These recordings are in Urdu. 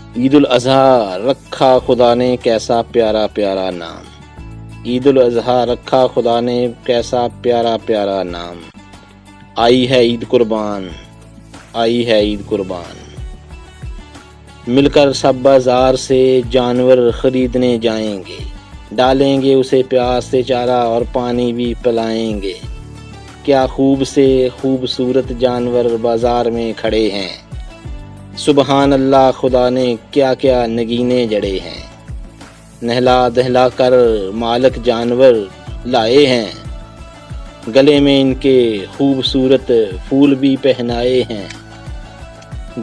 عید الاضحیٰ رکھا خدا نے کیسا پیارا پیارا نام، عید الاضحیٰ رکھا خدا نے کیسا پیارا پیارا نام، آئی ہے عید قربان، آئی ہے عید قربان، مل کر سب بازار سے جانور خریدنے جائیں گے، ڈالیں گے اسے پیاز سے چارہ اور پانی بھی پلائیں گے، کیا خوب سے خوبصورت جانور بازار میں کھڑے ہیں، سبحان اللہ خدا نے کیا کیا نگینے جڑے ہیں، نہلا دہلا کر مالک جانور لائے ہیں، گلے میں ان کے خوبصورت پھول بھی پہنائے ہیں،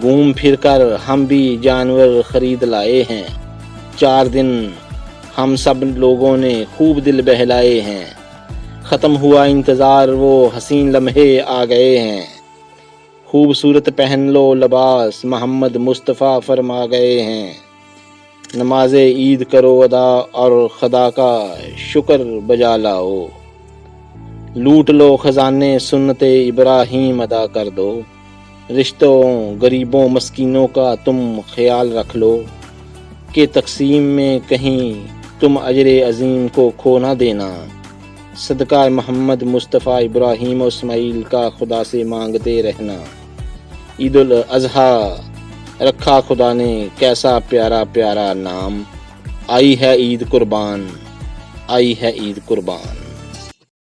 گھوم پھر کر ہم بھی جانور خرید لائے ہیں، 4 دن ہم سب لوگوں نے خوب دل بہلائے ہیں، ختم ہوا انتظار وہ حسین لمحے آ گئے ہیں، خوبصورت پہن لو لباس محمد مصطفیٰ فرما گئے ہیں، نماز عید کرو ادا اور خدا کا شکر بجا لاؤ، لوٹ لو خزانے سنت ابراہیم ادا کر دو، رشتوں غریبوں مسکینوں کا تم خیال رکھ لو، کہ تقسیم میں کہیں تم اجر عظیم کو کھو نہ دینا، صدقہ محمد مصطفیٰ ابراہیم و اسماعیل کا خدا سے مانگتے رہنا، عید الاضحیٰ رکھا خدا نے کیسا پیارا پیارا نام، آئی ہے عید قربان، آئی ہے عید قربان۔